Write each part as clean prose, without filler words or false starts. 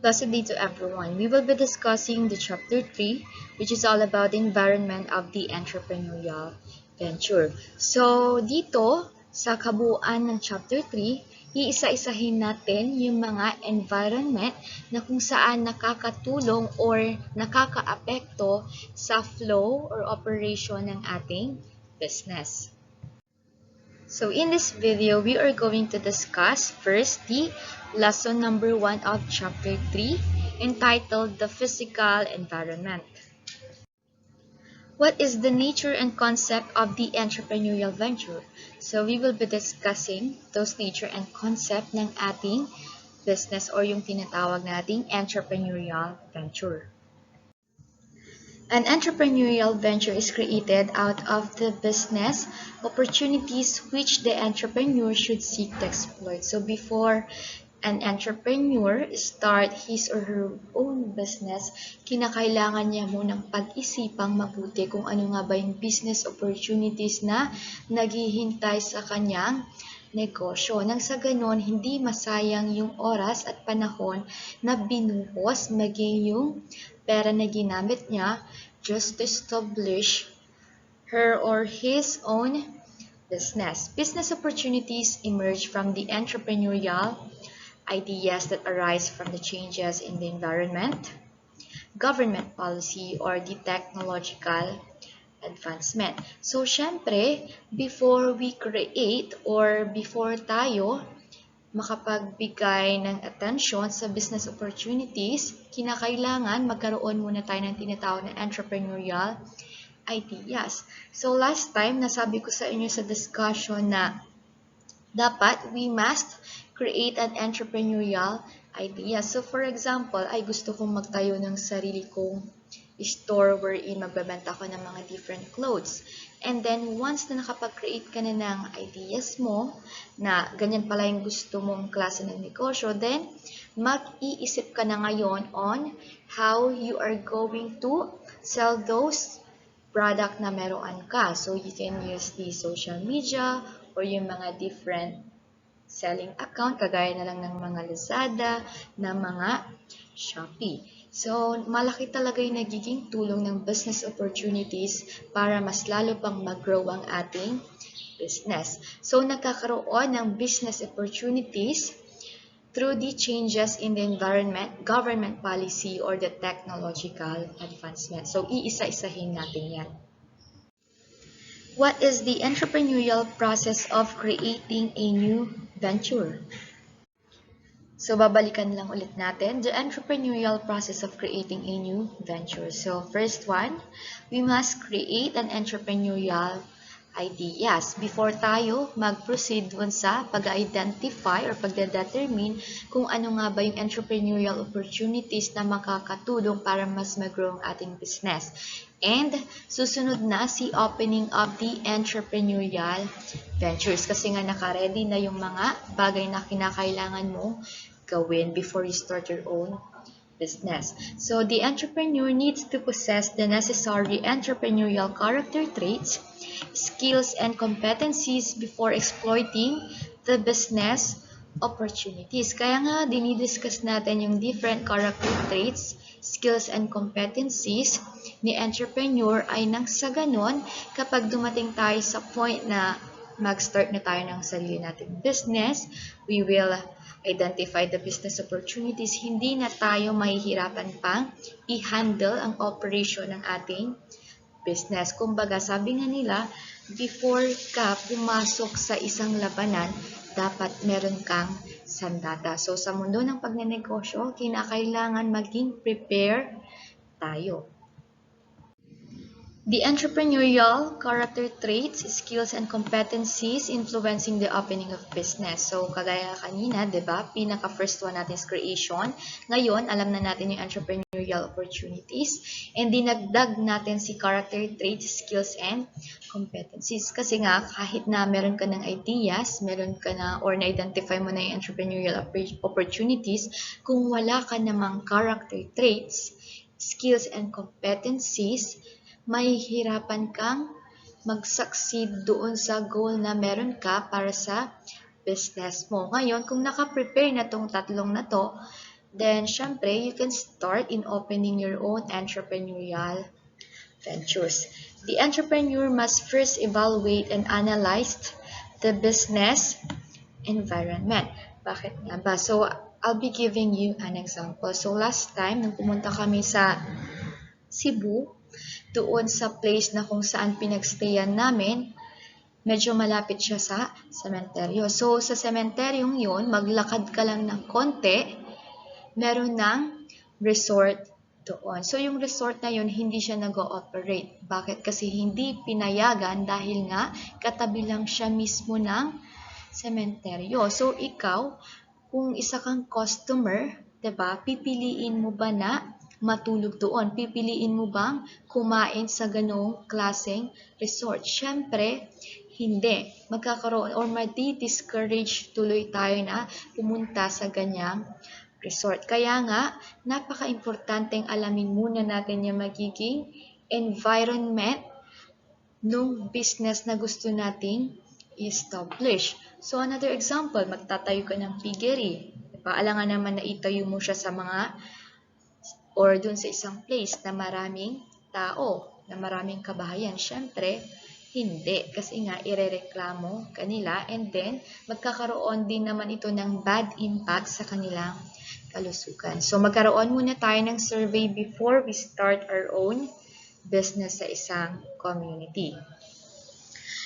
Blessed day to everyone. We will be discussing the chapter 3, which is all about the environment of the entrepreneurial venture. So, dito, sa kabuuan ng chapter 3, iisa-isahin natin yung mga environment na kung saan nakakatulong or nakakaapekto sa flow or operation ng ating business. So in this video, we are going to discuss first the lesson number 1 of chapter 3 entitled The Physical Environment. What is the nature and concept of the entrepreneurial venture? So we will be discussing those nature and concept ng ating business or yung tinatawag nating entrepreneurial venture. An entrepreneurial venture is created out of the business opportunities which the entrepreneur should seek to exploit. So before an entrepreneur start his or her own business, kinakailangan niya munang pag-isipang mabuti kung ano nga ba yung business opportunities na naghihintay sa kanyang negosyo. Nang sa ganon, hindi masayang yung oras at panahon na binuhos, maging yung pera na ginamit niya just to establish her or his own business. Business opportunities emerge from the entrepreneurial ideas that arise from the changes in the environment, government policy, or the technological advancement. So, syempre, before we create or before tayo makapagbigay ng attention sa business opportunities, kinakailangan magkaroon muna tayo ng tinatawag na entrepreneurial ideas. So last time, nasabi ko sa inyo sa discussion na dapat we must create an entrepreneurial idea. So for example, ay gusto kong magtayo ng sarili kong store wherein magbebenta ko ng mga different clothes. And then, once na nakapag-create ka na ng ideas mo, na ganyan pala yung gusto mong klase ng negosyo, then, mag-iisip ka na ngayon on how you are going to sell those product na meron ka. So, you can use the social media or yung mga different selling account, kagaya na lang ng mga Lazada, na mga Shopee. So, malaki talaga yung nagiging tulong ng business opportunities para mas lalo pang mag-grow ang ating business. So, nagkakaroon ng business opportunities through the changes in the environment, government policy, or the technological advancement. So, iisa-isahin natin yan. What is the entrepreneurial process of creating a new venture? So, babalikan lang ulit natin the entrepreneurial process of creating a new venture. So, first one, we must create an entrepreneurial ideas before tayo mag-proceed dun sa pag-identify or pag-determine kung ano nga ba yung entrepreneurial opportunities na makakatulong para mas mag-grow ang ating business. And susunod na si opening of the entrepreneurial ventures kasi nga naka-ready na yung mga bagay na kinakailangan mo gawin before you start your own business. So the entrepreneur needs to possess the necessary entrepreneurial character traits, skills, and competencies before exploiting the business opportunities. Kaya nga, dinidiscuss natin yung different character traits, skills, and competencies ni entrepreneur ay nang sa ganon, kapag dumating tayo sa point na mag-start na tayo ng sarili nating business, we will identify the business opportunities, hindi na tayo mahihirapan pang i-handle ang operation ng ating business. Kumbaga, sabi nga nila, before ka pumasok sa isang labanan, dapat meron kang sandata. So, sa mundo ng pagnenegosyo, kinakailangan maging prepare tayo. The entrepreneurial character traits, skills, and competencies influencing the opening of business. So, kagaya kanina, di ba? Pinaka-first one natin is creation. Ngayon, alam na natin yung entrepreneurial opportunities. And dinagdag natin si character traits, skills, and competencies. Kasi nga, kahit na meron ka ng ideas, meron ka na, or na-identify mo na yung entrepreneurial opportunities, kung wala ka namang character traits, skills, and competencies, mahihirapan kang mag-succeed doon sa goal na meron ka para sa business mo. Ngayon, kung naka-prepare na tong tatlong na to, Then, syempre, you can start in opening your own entrepreneurial ventures. The entrepreneur must first evaluate and analyze the business environment. Bakit nga ba? So, I'll be giving you an example. So, last time, nung pumunta kami sa Cebu, doon sa place na kung saan pinagstayan namin, medyo malapit siya sa sementeryo. So, sa sementeryong yun, maglakad ka lang ng konti, meron ng resort doon. So, yung resort na yun, hindi siya nag-ooperate. Bakit? Kasi hindi pinayagan dahil nga katabi lang siya mismo ng sementeryo. So, ikaw, kung isa kang customer, 'di ba? Pipiliin mo ba na matulog doon? Pipiliin mo bang kumain sa ganong klaseng resort? Syempre, hindi. Magkakaroon or madi-discourage tuloy tayo na pumunta sa ganyang resort. Kaya nga, napaka-importanteng alamin muna natin yung magiging environment nung business na gusto nating establish. So, another example, magtatayo ka ng piggery. Paalangan naman na itayo mo siya sa mga or dun sa isang place na maraming tao, na maraming kabahayan. Syempre, hindi. Kasi nga, irereklamo kanila and then, magkakaroon din naman ito ng bad impact sa kanilang kalusugan. So, magkaroon muna tayo ng survey before we start our own business sa isang community.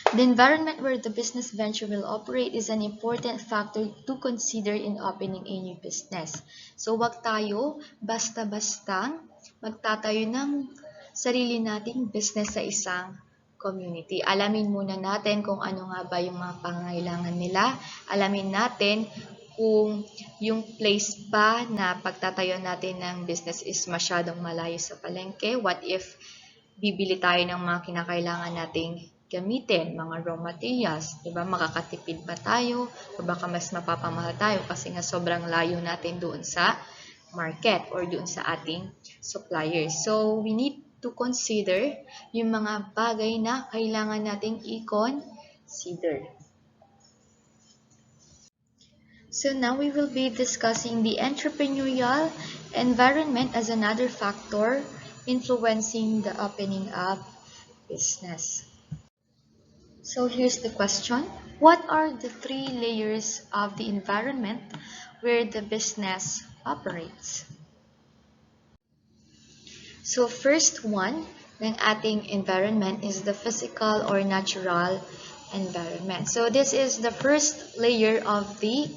The environment where the business venture will operate is an important factor to consider in opening a new business. So, wag tayo basta-bastang magtatayo ng sarili nating business sa isang community. Alamin muna natin kung ano nga ba yung mga pangangailangan nila. Alamin natin kung yung place ba na pagtatayo natin ng business is masyadong malayo sa palengke. What if bibili tayo ng mga kinakailangan nating gamitin, mga raw materials, diba? Makakatipid ba tayo? O baka mas mapapamahal tayo kasi nga sobrang layo natin doon sa market or doon sa ating suppliers. So, we need to consider yung mga bagay na kailangan nating i-consider. So now we will be discussing the entrepreneurial environment as another factor influencing the opening of business. So here's the question. What are the 3 layers of the environment where the business operates? So first one ng ating environment is the physical or natural environment. So this is the first layer of the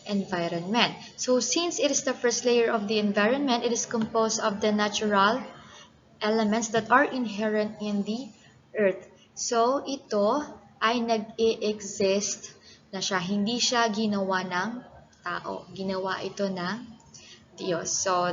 environment. So since it is the first layer of the environment, it is composed of the natural elements that are inherent in the earth. So, ito ay nag-e-exist na siya. Hindi siya ginawa ng tao. Ginawa ito ng Diyos. So,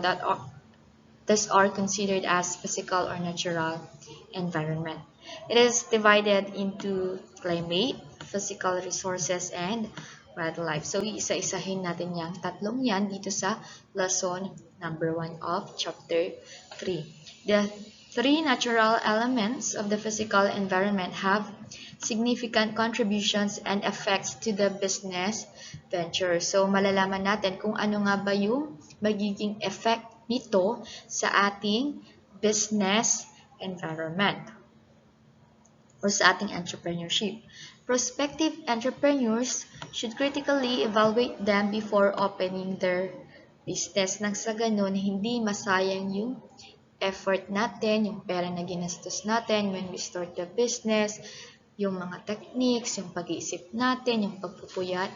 these are considered as physical or natural environment. It is divided into climate, physical resources, and wildlife. So, iisa-isahin natin yung tatlong yan dito sa lesson number 1 of chapter 3. The 3 natural elements of the physical environment have significant contributions and effects to the business venture. So, malalaman natin kung ano nga ba yung magiging effect nito sa ating business environment or sa ating entrepreneurship. Prospective entrepreneurs should critically evaluate them before opening their business. Nang sa ganun, hindi masayang yung effort natin, yung pera na ginastos natin when we start the business, yung mga techniques, yung pag-iisip natin, yung pagpupuyat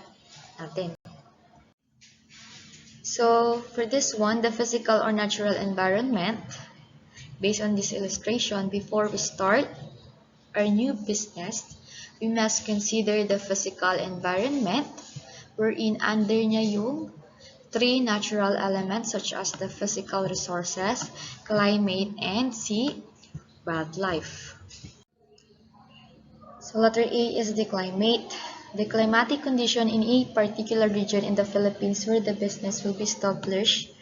natin. So, for this one, the physical or natural environment, based on this illustration, before we start our new business, we must consider the physical environment wherein under niya yung 3 natural elements such as the physical resources, climate, and sea wildlife. So letter A is the climate. The climatic condition in a particular region in the Philippines where the business will be established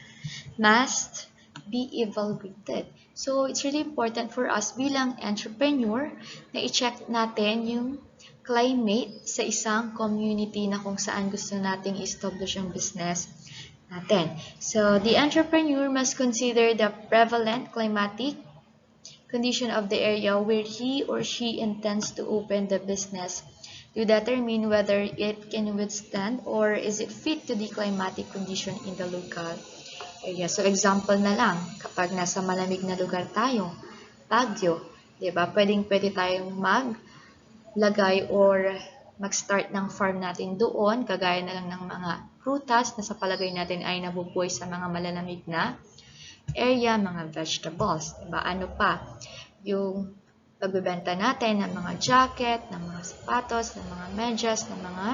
must be evaluated. So it's really important for us bilang entrepreneur na i-check natin yung climate sa isang community na kung saan gusto nating establish ang business natin. So, the entrepreneur must consider the prevalent climatic condition of the area where he or she intends to open the business to determine whether it can withstand or is it fit to the climatic condition in the local area. So, example na lang, kapag nasa malamig na lugar tayo, Baguio, di ba? Pwede tayong maglagay or mag-start ng farm natin doon, kagaya na lang ng mga prutas na sa palagay natin ay nabubuhay sa mga malalamig na area, mga vegetables, diba? Ano pa? Yung pagbebenta natin ng mga jacket, ng mga sapatos, ng mga medyas, ng mga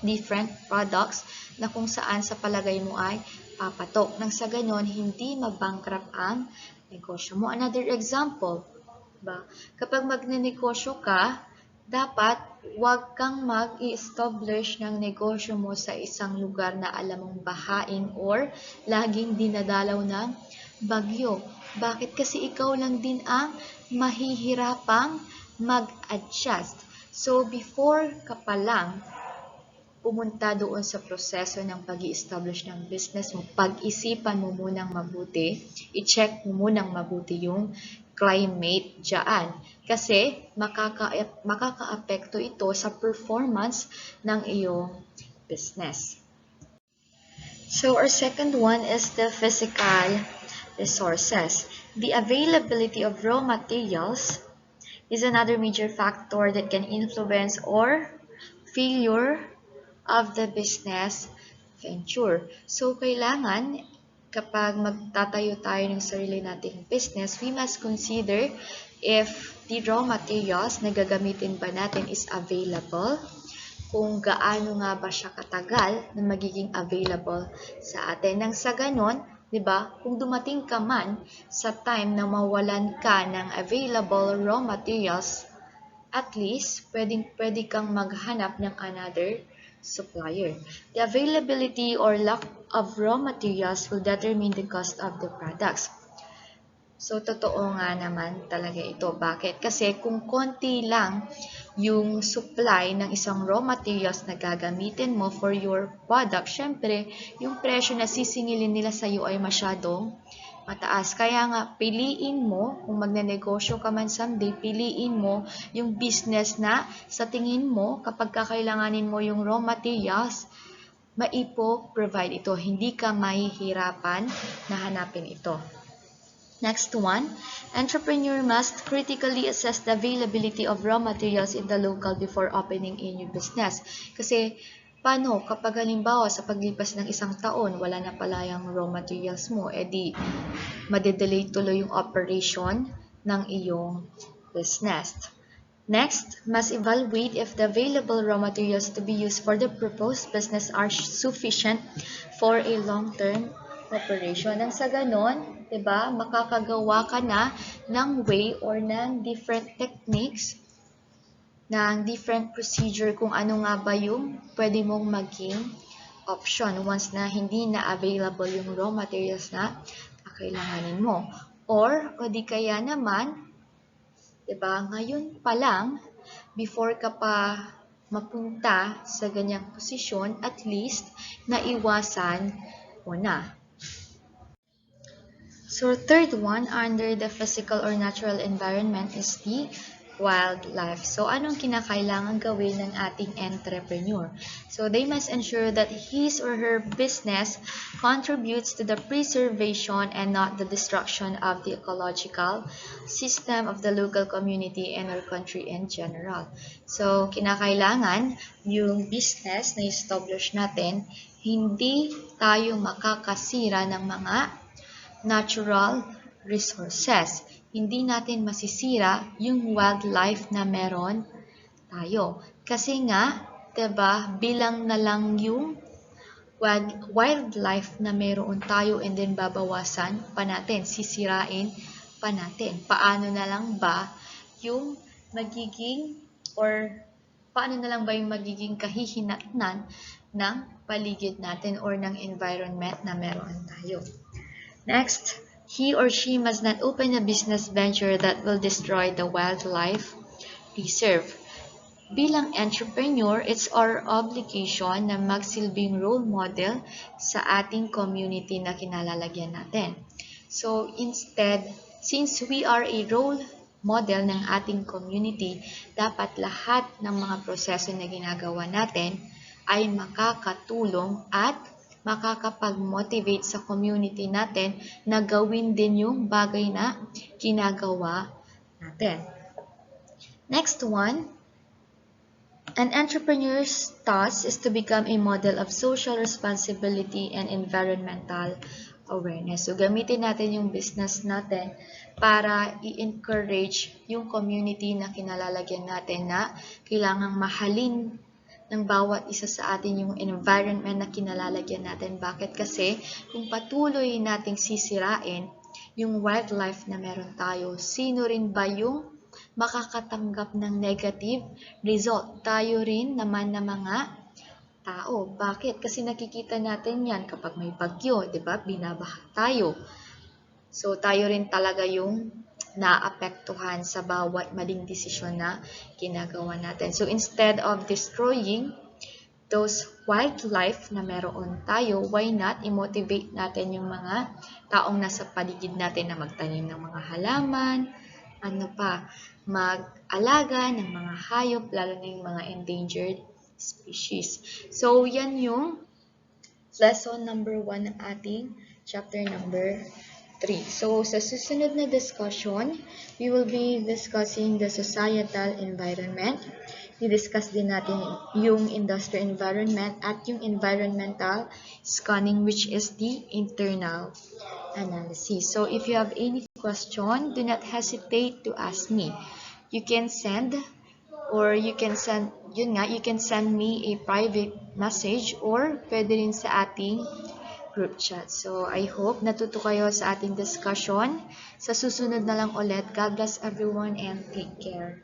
different products na kung saan sa palagay mo ay papatok. Nang sa ganon, hindi mabankrupt ang negosyo mo. Another example, diba? Kapag magnenegosyo ka, dapat huwag kang mag-i-establish ng negosyo mo sa isang lugar na alam mong bahain or laging dinadalaw ng bagyo. Bakit? Kasi ikaw lang din ang mahihirapang mag-adjust. So, before ka pa lang pumunta doon sa proseso ng pag-i-establish ng business mo, pag-isipan mo munang mabuti, i-check mo munang mabuti yung climate dyan. Kasi makaka-apekto ito sa performance ng iyong business. So our second one is the physical resources. The availability of raw materials is another major factor that can influence or failure of the business venture. So, kailangan kapag magtatayo tayo ng sarili nating business, we must consider if the raw materials na gagamitin ba natin is available, kung gaano nga ba siya katagal na magiging available sa atin. Nang sa ganon, di ba, kung dumating ka man sa time na mawalan ka ng available raw materials, at least pwede kang maghanap ng another supplier. The availability or lack of raw materials will determine the cost of the products. So, totoo nga naman talaga ito. Bakit? Kasi kung konti lang yung supply ng isang raw materials na gagamitin mo for your product, syempre, yung presyo na sisingilin nila sa iyo ay masyadong mataas. Kaya nga, piliin mo, kung magnenegosyo ka man someday, piliin mo yung business na sa tingin mo, kapag kakailanganin mo yung raw materials, maipo-provide ito. Hindi ka mahihirapan na hanapin ito. Next one, entrepreneur must critically assess the availability of raw materials in the local before opening a new business. Kasi, paano kapag halimbawa sa paglipas ng isang taon, wala na pala yung raw materials mo, edi madedelay tuloy yung operation ng iyong business. Next, must evaluate if the available raw materials to be used for the proposed business are sufficient for a long-term operation. Nang sa ganon, diba, makakagawa ka na ng way or ng different techniques, ng different procedure kung ano nga ba yung pwede mong maging option once na hindi na available yung raw materials na kakailanganin mo. Or, o di kaya naman, diba, ngayon pa lang, before ka pa mapunta sa ganyang posisyon, at least, naiwasan mo na. So, third one, under the physical or natural environment is the wildlife. So, anong kinakailangan gawin ng ating entrepreneur? So, they must ensure that his or her business contributes to the preservation and not the destruction of the ecological system of the local community and our country in general. So, kinakailangan yung business na establish natin, hindi tayo makakasira ng mga natural resources. Hindi natin masisira yung wildlife na meron tayo. Kasi nga, diba, bilang na lang yung wildlife na meron tayo and then babawasan pa natin, sisirain pa natin. Paano na lang ba yung magiging kahihinatnan ng paligid natin or ng environment na meron tayo. Next, he or she must not open a business venture that will destroy the wildlife reserve. bilang entrepreneur, it's our obligation na magsilbing role model sa ating community na kinalalagyan natin. So instead, since we are a role model ng ating community, dapat lahat ng mga proseso na ginagawa natin ay makakatulong at makakapag-motivate sa community natin na gawin din yung bagay na ginagawa natin. Next one, an entrepreneur's task is to become a model of social responsibility and environmental awareness. So, gamitin natin yung business natin para i-encourage yung community na kinalalagyan natin na kailangang mahalin ng bawat isa sa atin yung environment na kinalalagyan natin. Bakit? Kasi kung patuloy nating sisirain yung wildlife na meron tayo, sino rin ba yung makakatanggap ng negative result? Tayo rin naman na mga tao. Bakit? Kasi nakikita natin yan kapag may bagyo, di ba? Binabaha tayo. So, tayo rin talaga yung naapektuhan sa bawat maling desisyon na ginagawa natin. So, instead of destroying those wildlife na meron tayo, why not i-motivate natin yung mga taong nasa paligid natin na magtanim ng mga halaman, mag-alaga ng mga hayop, lalo na yung mga endangered species. So, yan yung lesson number 1 ng ating chapter number 3. So, sa susunod na discussion, we will be discussing the societal environment. I-discuss din natin yung industrial environment at yung environmental scanning, which is the internal analysis. So, if you have any question, do not hesitate to ask me. You can send me a private message or pwede rin sa ating group chat. So, I hope natuto kayo sa ating discussion. Sa susunod na lang ulit. God bless everyone and take care.